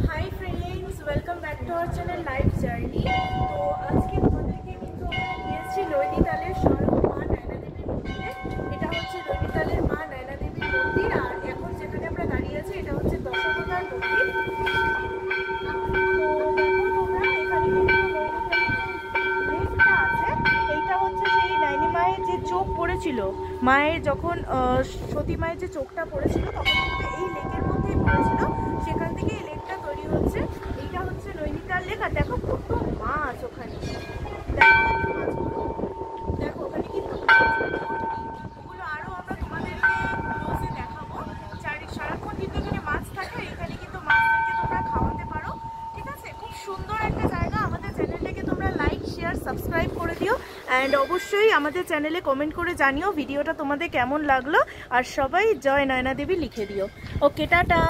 Hi friends, welcome back to our channel life journey. তো আজকে তোমাদেরকে কিন্তু আমরা নিয়েছি নৈনিতালের স্বয়ং মা নয়না দেবীর মন্দিরে। এটা হচ্ছে নৈনিতালের মা নয়না দেবীর মন্দির, আর এখন যেখানে আমরা দাঁড়িয়ে আছি এটা হচ্ছে দশাবতার মন্দির। তো দেখো তোমরা এখানে কিন্তু লিফটটা আছে। এইটা হচ্ছে সেই নাইনি মায়ের যে চোখ পড়েছিল, মায়ের যখন সতী মায়ের যে চোখটা পড়েছিল তখন কিন্তু এই লেকের মধ্যেই পড়েছিল, সেখান থেকে এই লেকটা তৈরি হচ্ছে। এইটা হচ্ছে নৈনিতাল লেক। আর দেখো কত মাছ ওখানে, দেখো ওখানে কিন্তু ওগুলো আরো আমরা তোমাদেরকে ক্লোজে দেখাবো। সারাক্ষণ কিন্তু এখানে মাছ থাকে, এখানে কিন্তু মাছদেরকে তোমরা খাওয়াতে পারো। ঠিক আছে, খুব সুন্দর একটা জায়গা। আমাদের চ্যানেলটাকে তোমরা লাইক, শেয়ার, সাবস্ক্রাইব করে দিও, অ্যান্ড অবশ্যই আমাদের চ্যানেলে কমেন্ট করে জানিও ভিডিওটা তোমাদের কেমন লাগলো, আর সবাই জয় নয়না দেবী লিখে দিও। ওকে, টাটা।